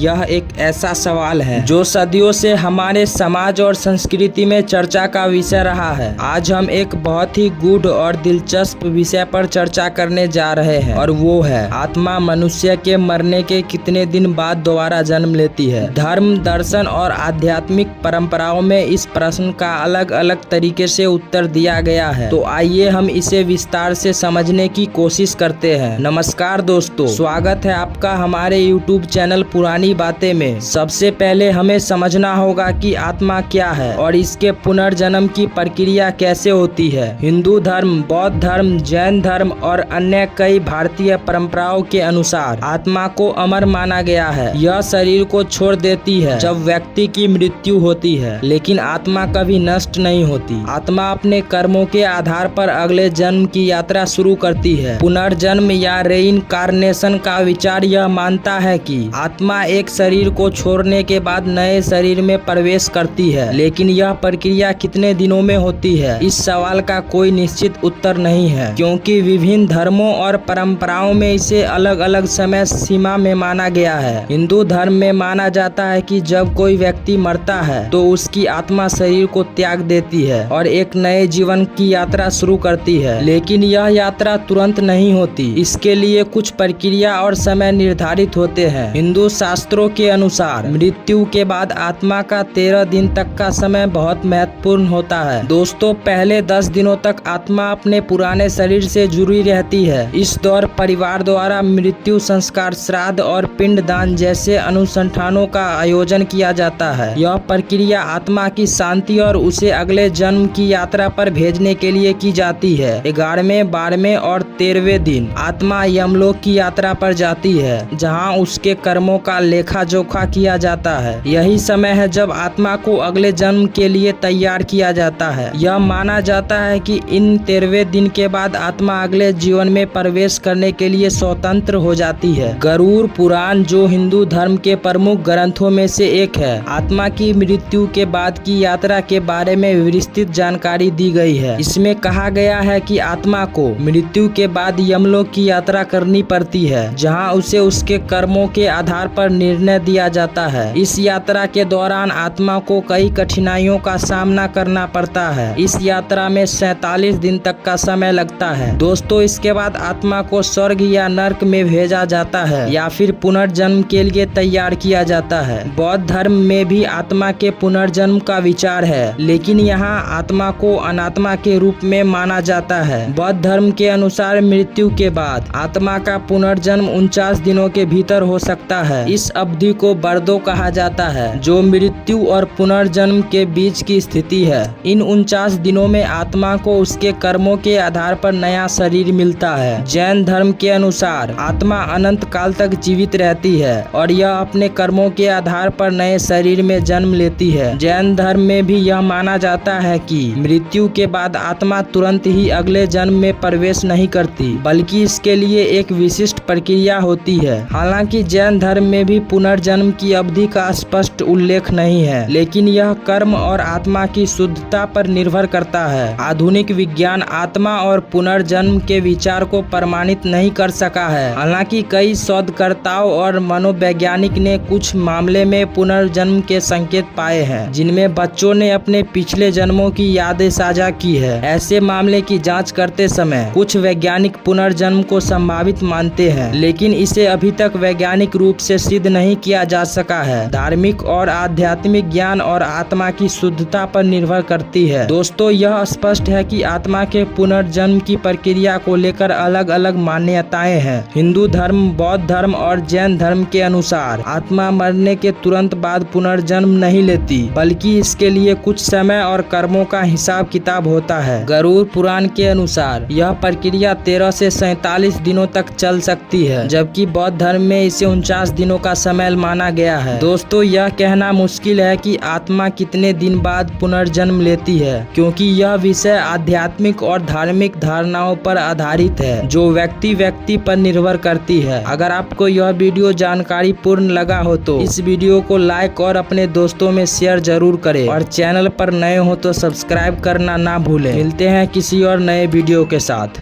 यह एक ऐसा सवाल है जो सदियों से हमारे समाज और संस्कृति में चर्चा का विषय रहा है। आज हम एक बहुत ही गूढ़ और दिलचस्प विषय पर चर्चा करने जा रहे हैं और वो है आत्मा मनुष्य के मरने के कितने दिन बाद दोबारा जन्म लेती है। धर्म, दर्शन और आध्यात्मिक परंपराओं में इस प्रश्न का अलग अलग तरीके से उत्तर दिया गया है, तो आइए हम इसे विस्तार से समझने की कोशिश करते हैं। नमस्कार दोस्तों, स्वागत है आपका हमारे YouTube चैनल पुरानी बातें में। सबसे पहले हमें समझना होगा कि आत्मा क्या है और इसके पुनर्जन्म की प्रक्रिया कैसे होती है। हिंदू धर्म, बौद्ध धर्म, जैन धर्म और अन्य कई भारतीय परंपराओं के अनुसार आत्मा को अमर माना गया है। यह शरीर को छोड़ देती है जब व्यक्ति की मृत्यु होती है, लेकिन आत्मा कभी नष्ट नहीं होती। आत्मा अपने कर्मों के आधार पर अगले जन्म की यात्रा शुरू करती है। पुनर्जन्म या रेइनकार्नेशन का विचार यह मानता है कि आत्मा एक शरीर को छोड़ने के बाद नए शरीर में प्रवेश करती है, लेकिन यह प्रक्रिया कितने दिनों में होती है, इस सवाल का कोई निश्चित उत्तर नहीं है, क्योंकि विभिन्न धर्मों और परंपराओं में इसे अलग अलग समय सीमा में माना गया है। हिंदू धर्म में माना जाता है कि जब कोई व्यक्ति मरता है तो उसकी आत्मा शरीर को त्याग देती है और एक नए जीवन की यात्रा शुरू करती है, लेकिन यह यात्रा तुरंत नहीं होती। इसके लिए कुछ प्रक्रिया और समय निर्धारित होते हैं। हिंदू शास्त्रों के अनुसार मृत्यु के बाद आत्मा का 13 दिन तक का समय बहुत महत्वपूर्ण होता है। दोस्तों, पहले 10 दिनों तक आत्मा अपने पुराने शरीर से जुड़ी रहती है। इस दौर परिवार द्वारा मृत्यु संस्कार, श्राद्ध और पिंडदान जैसे अनुष्ठानों का आयोजन किया जाता है। यह प्रक्रिया आत्मा की शांति और उसे अगले जन्म की यात्रा पर भेजने के लिए की जाती है। 11वें, 12वें और 13वें दिन आत्मा यमलोक की यात्रा पर जाती है, जहां उसके कर्मों का लेखा जोखा किया जाता है। यही समय है जब आत्मा को अगले जन्म के लिए तैयार किया जाता है। यह माना जाता है कि इन 13वें दिन के बाद आत्मा अगले जीवन में प्रवेश करने के लिए स्वतंत्र हो जाती है। गरुड़ पुराण, जो हिंदू धर्म के प्रमुख ग्रंथों में से एक है, आत्मा की मृत्यु के बाद की यात्रा के बारे में विस्तृत जानकारी दी गई है। इसमें कहा गया है कि आत्मा को मृत्यु के बाद यमलोक की यात्रा करनी पड़ती है, जहां उसे उसके कर्मों के आधार पर निर्णय दिया जाता है। इस यात्रा के दौरान आत्मा को कई कठिनाइयों का सामना करना पड़ता है। इस यात्रा में 47 दिन तक का समय लगता है। दोस्तों, इसके बाद आत्मा को स्वर्ग या नर्क में भेजा जाता है या फिर पुनर्जन्म के लिए तैयार किया जाता है। बौद्ध धर्म में भी आत्मा के पुनर्जन्म का विचार है, लेकिन यहाँ आत्मा को अनात्मा के रूप में माना जाता है। बौद्ध धर्म के अनुसार मृत्यु के बाद आत्मा का पुनर्जन्म 49 दिनों के भीतर हो सकता है। इस अवधि को बर्दो कहा जाता है, जो मृत्यु और पुनर्जन्म के बीच की स्थिति है। इन 49 दिनों में आत्मा को उसके कर्मों के आधार पर नया शरीर मिलता है। जैन धर्म के अनुसार आत्मा अनंत काल तक जीवित रहती है और यह अपने कर्मों के आधार पर नए शरीर में जन्म लेती है। जैन धर्म में भी यह माना जाता है कि मृत्यु के बाद आत्मा तुरंत ही अगले जन्म में प्रवेश नहीं करती, बल्कि इसके लिए एक विशिष्ट प्रक्रिया होती है। हालांकि जैन धर्म में भी पुनर्जन्म की अवधि का स्पष्ट उल्लेख नहीं है, लेकिन यह कर्म और आत्मा की शुद्धता पर निर्भर करता है। आधुनिक विज्ञान आत्मा और पुनर्जन्म के विचार को प्रमाणित नहीं कर सका है। हालांकि कई शोधकर्ताओं और मनोवैज्ञानिक ने कुछ मामले में पुनर्जन्म के संकेत पाए हैं, जिनमें बच्चों ने अपने पिछले जन्मों की यादें साझा की है। ऐसे मामले की जांच करते समय कुछ वैज्ञानिक पुनर्जन्म को संभावित मानते हैं, लेकिन इसे अभी तक वैज्ञानिक रूप से सिद्ध नहीं किया जा सका है। धार्मिक और आध्यात्मिक ज्ञान और आत्मा की शुद्धता पर निर्भर करती है। दोस्तों, यह स्पष्ट है कि आत्मा के पुनर्जन्म की प्रक्रिया को लेकर अलग अलग मान्यताएं हैं। हिंदू धर्म, बौद्ध धर्म और जैन धर्म के अनुसार आत्मा मरने के तुरंत बाद पुनर्जन्म नहीं लेती, बल्कि इसके लिए कुछ समय और कर्मों का हिसाब किताब होता है। गरुड़ पुराण के अनुसार यह प्रक्रिया 13 से 47 दिनों तक चल सकती है, जबकि बौद्ध धर्म में इसे 49 दिनों का समय माना गया है। दोस्तों, यह कहना मुश्किल है कि आत्मा कितने दिन बाद पुनर्जन्म लेती है, क्योंकि यह विषय आध्यात्मिक और धार्मिक धारणाओं पर आधारित है, जो व्यक्ति पर निर्भर करती है। अगर आपको यह वीडियो जानकारी पूर्ण लगा हो तो इस वीडियो को लाइक और अपने दोस्तों में शेयर जरूर करें और चैनल पर नए हो तो सब्सक्राइब करना ना भूलें। मिलते हैं किसी और नए वीडियो के साथ।